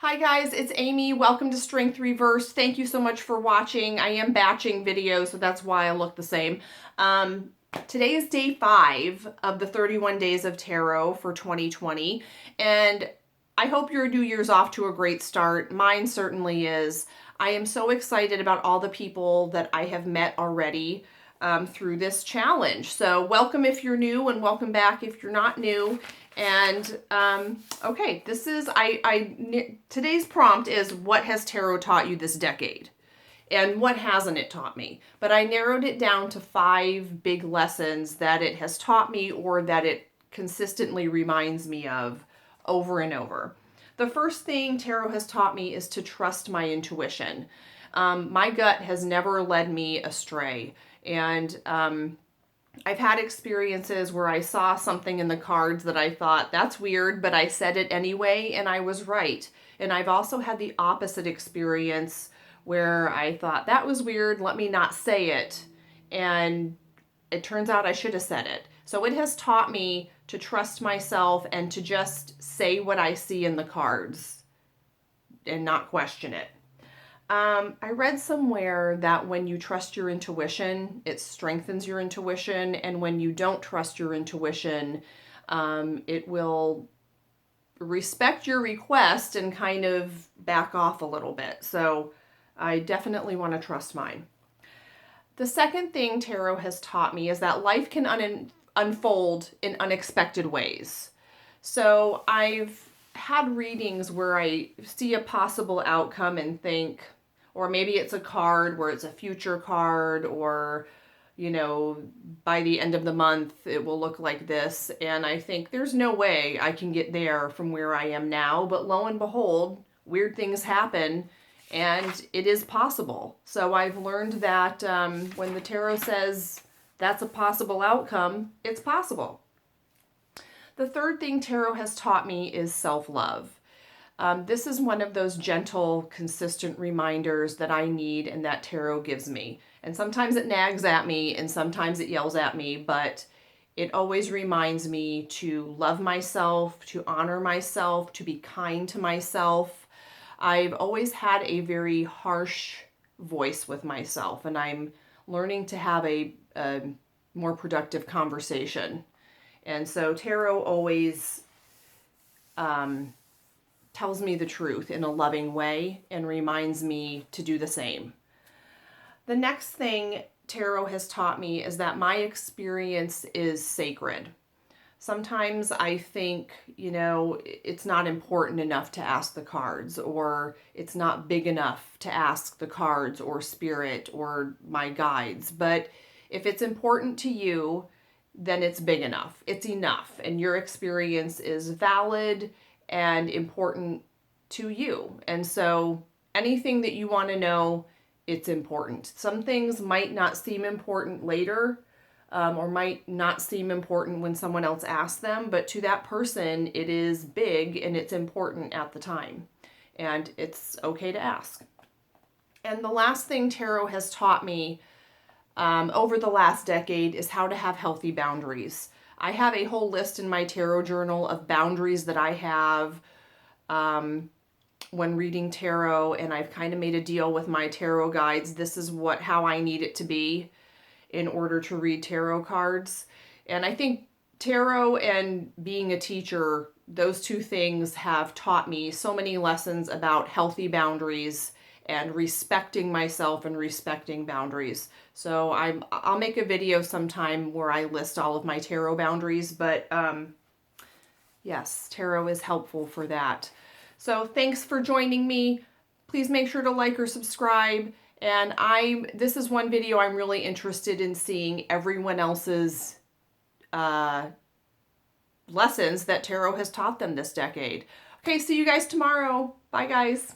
Hi guys, it's Amy. Welcome to Strength Reversed. Thank you so much for watching. I am batching videos, so that's why I look the same. Today is day 5 of the 31 days of tarot for 2020, and I hope your new year's off to a great start. Mine certainly is. I am so excited about all the people that I have met already through this challenge. So welcome if you're new, and welcome back if you're not new. And okay, this is today's prompt is, what has tarot taught you this decade? And what hasn't it taught me? But I narrowed it down to 5 big lessons that it has taught me, or that it consistently reminds me of over and over. The first thing tarot has taught me is to trust my intuition. My gut has never led me astray. And I've had experiences where I saw something in the cards that I thought, that's weird, but I said it anyway, and I was right. And I've also had the opposite experience where I thought, that was weird, let me not say it. And it turns out I should have said it. So it has taught me to trust myself and to just say what I see in the cards and not question it. I read somewhere that when you trust your intuition, it strengthens your intuition, and when you don't trust your intuition, it will respect your request and kind of back off a little bit. So I definitely want to trust mine. The second thing tarot has taught me is that life can unfold in unexpected ways. So I've had readings where I see a possible outcome and think, or maybe it's a card where it's a future card, or, you know, by the end of the month, it will look like this. And I think there's no way I can get there from where I am now. But lo and behold, weird things happen and it is possible. So I've learned that when the tarot says that's a possible outcome, it's possible. The third thing tarot has taught me is self-love. This is one of those gentle, consistent reminders that I need and that tarot gives me. And sometimes it nags at me and sometimes it yells at me, but it always reminds me to love myself, to honor myself, to be kind to myself. I've always had a very harsh voice with myself, and I'm learning to have a more productive conversation. And so tarot always tells me the truth in a loving way and reminds me to do the same. The next thing tarot has taught me is that my experience is sacred. Sometimes I think, you know, it's not important enough to ask the cards, or it's not big enough to ask the cards or spirit or my guides. But if it's important to you, then it's big enough. It's enough. And your experience is valid and important to you. And so anything that you want to know, it's important. Some things might not seem important later, or might not seem important when someone else asks them, but to that person, it is big and it's important at the time. And it's okay to ask. And the last thing tarot has taught me over the last decade is how to have healthy boundaries. I have a whole list in my tarot journal of boundaries that I have when reading tarot, and I've kind of made a deal with my tarot guides. This is how I need it to be in order to read tarot cards. And I think tarot and being a teacher, those two things have taught me so many lessons about healthy boundaries and respecting myself and respecting boundaries. So I'll make a video sometime where I list all of my tarot boundaries, but yes, tarot is helpful for that. So thanks for joining me. Please make sure to like or subscribe. And this is one video I'm really interested in seeing everyone else's lessons that tarot has taught them this decade. Okay, see you guys tomorrow. Bye, guys.